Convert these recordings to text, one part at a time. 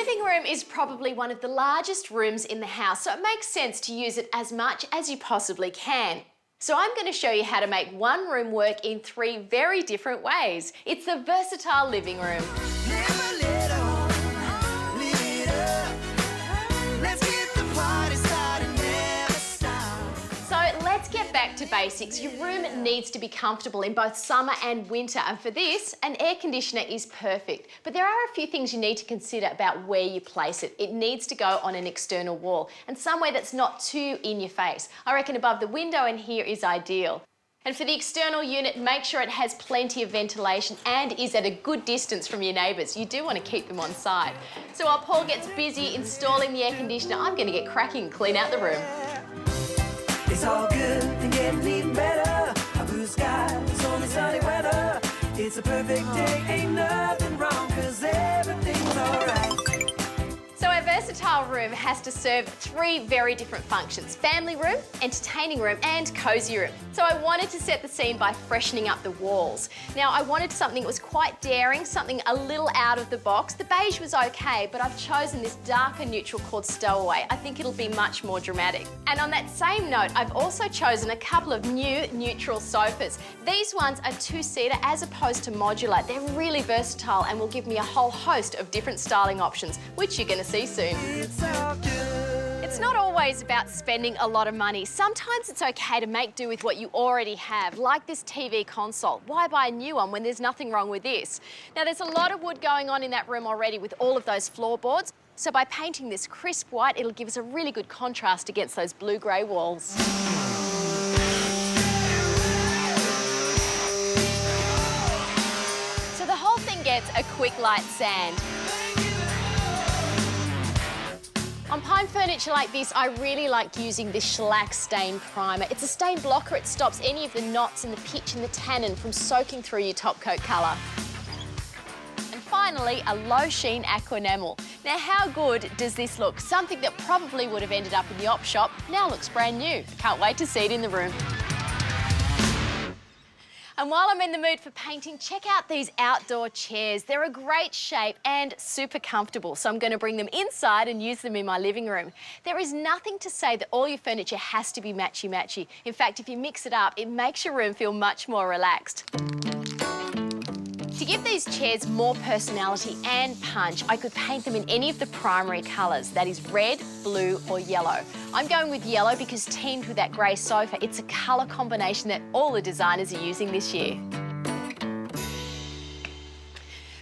living room is probably one of the largest rooms in the house, so it makes sense to use it as much as you possibly can. So I'm going to show you how to make one room work in 3 very different ways. It's the versatile living room. Let's get back to basics. Your room needs to be comfortable in both summer and winter, and for this, an air conditioner is perfect. But there are a few things you need to consider about where you place it. It needs to go on an external wall and somewhere that's not too in your face. I reckon above the window and here is ideal. And for the external unit, make sure it has plenty of ventilation and is at a good distance from your neighbours. You do want to keep them on side. So while Paul gets busy installing the air conditioner, I'm going to get cracking and clean out the room. It's all good and getting even better. A blue sky, it's only sunny weather. It's a perfect day, ain't nothing wrong, 'cause everything's alright. So our versatile room has to serve 3 very different functions: family room, entertaining room and cosy room. So I wanted to set the scene by freshening up the walls. Now I wanted something that was quite daring, something a little out of the box. The beige was okay, but I've chosen this darker neutral called Stowaway. I think it'll be much more dramatic. And on that same note, I've also chosen a couple of new neutral sofas. These ones are 2-seater as opposed to modular. They're really versatile and will give me a whole host of different styling options, which you're going to see soon. It's not always about spending a lot of money. Sometimes it's okay to make do with what you already have, like this TV console. Why buy a new one when there's nothing wrong with this? Now, there's a lot of wood going on in that room already with all of those floorboards. So by painting this crisp white, it'll give us a really good contrast against those blue-grey walls. So the whole thing gets a quick light sand. On pine furniture like this, I really like using this shellac stain primer. It's a stain blocker. It stops any of the knots and the pitch and the tannin from soaking through your top coat colour. And finally, a low sheen aqua enamel. Now, how good does this look? Something that probably would have ended up in the op shop now looks brand new. Can't wait to see it in the room. And while I'm in the mood for painting, check out these outdoor chairs. They're a great shape and super comfortable, so I'm going to bring them inside and use them in my living room. There is nothing to say that all your furniture has to be matchy-matchy. In fact, if you mix it up, it makes your room feel much more relaxed. To give these chairs more personality and punch, I could paint them in any of the primary colours, that is red, blue or yellow. I'm going with yellow because teamed with that grey sofa, it's a colour combination that all the designers are using this year.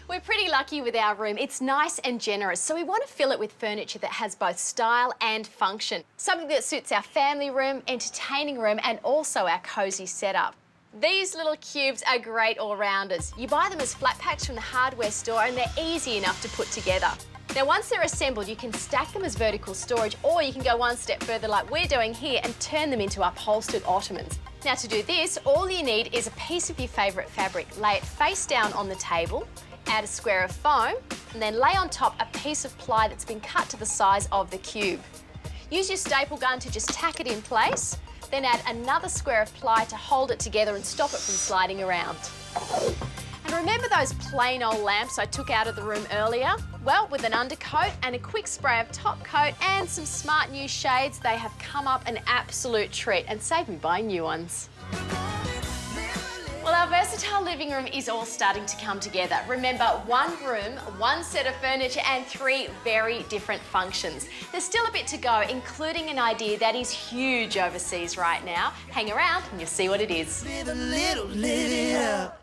We're pretty lucky with our room. It's nice and generous, so we want to fill it with furniture that has both style and function. Something that suits our family room, entertaining room and also our cosy setup. These little cubes are great all-rounders. You buy them as flat packs from the hardware store and they're easy enough to put together. Now, once they're assembled, you can stack them as vertical storage, or you can go one step further like we're doing here and turn them into upholstered ottomans. Now, to do this, all you need is a piece of your favourite fabric. Lay it face down on the table, add a square of foam, and then lay on top a piece of ply that's been cut to the size of the cube. Use your staple gun to just tack it in place, then add another square of ply to hold it together and stop it from sliding around. And remember those plain old lamps I took out of the room earlier? Well, with an undercoat and a quick spray of top coat and some smart new shades, they have come up an absolute treat and saved me buying new ones. Well, our versatile living room is all starting to come together. Remember, 1 room, 1 set of furniture and 3 very different functions. There's still a bit to go, including an idea that is huge overseas right now. Hang around and you'll see what it is. Live a little, live it up.